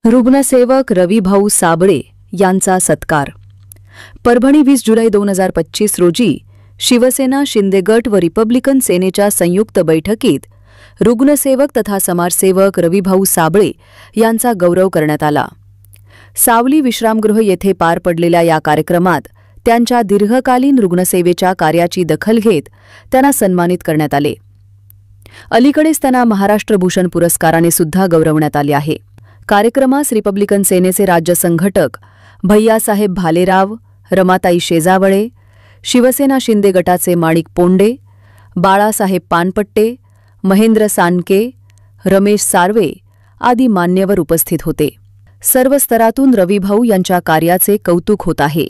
रुग्णसेवक रविभाऊ साबळे यांचा सत्कार। परभणी 20 जुलै 2025 रोजी शिवसेना शिंदे गट व रिपब्लिकन सेनेच्या संयुक्त बैठकीत रुग्णसेवक तथा समाजसेवक रविभाऊ साबळे यांचा गौरव करण्यात आला। सावली विश्रामगृह येथे पार पडलेल्या या कार्यक्रमात त्यांच्या दीर्घकालीन रुग्णसेवेच्या कार्याची दखल घेत त्यांना सन्मानित करण्यात आले। अलीकडेच त्यांना महाराष्ट्र भूषण पुरस्काराने सुद्धा गौरवण्यात आले आहे। कार्यक्रमास रिपब्लिकन सेनेचे राज्य संघटक भैयासाहेब भालेराव, रमाताई शेजावळे, शिवसेना शिंदे गटाचे माणिक पोंडे, बाळासाहेब पानपट्टे, महेंद्र सानके, रमेश सार्वे आदी मान्यवर उपस्थित होते। सर्व स्तरातून रविभाऊ यांच्या कार्याचे कौतुक होत आहे।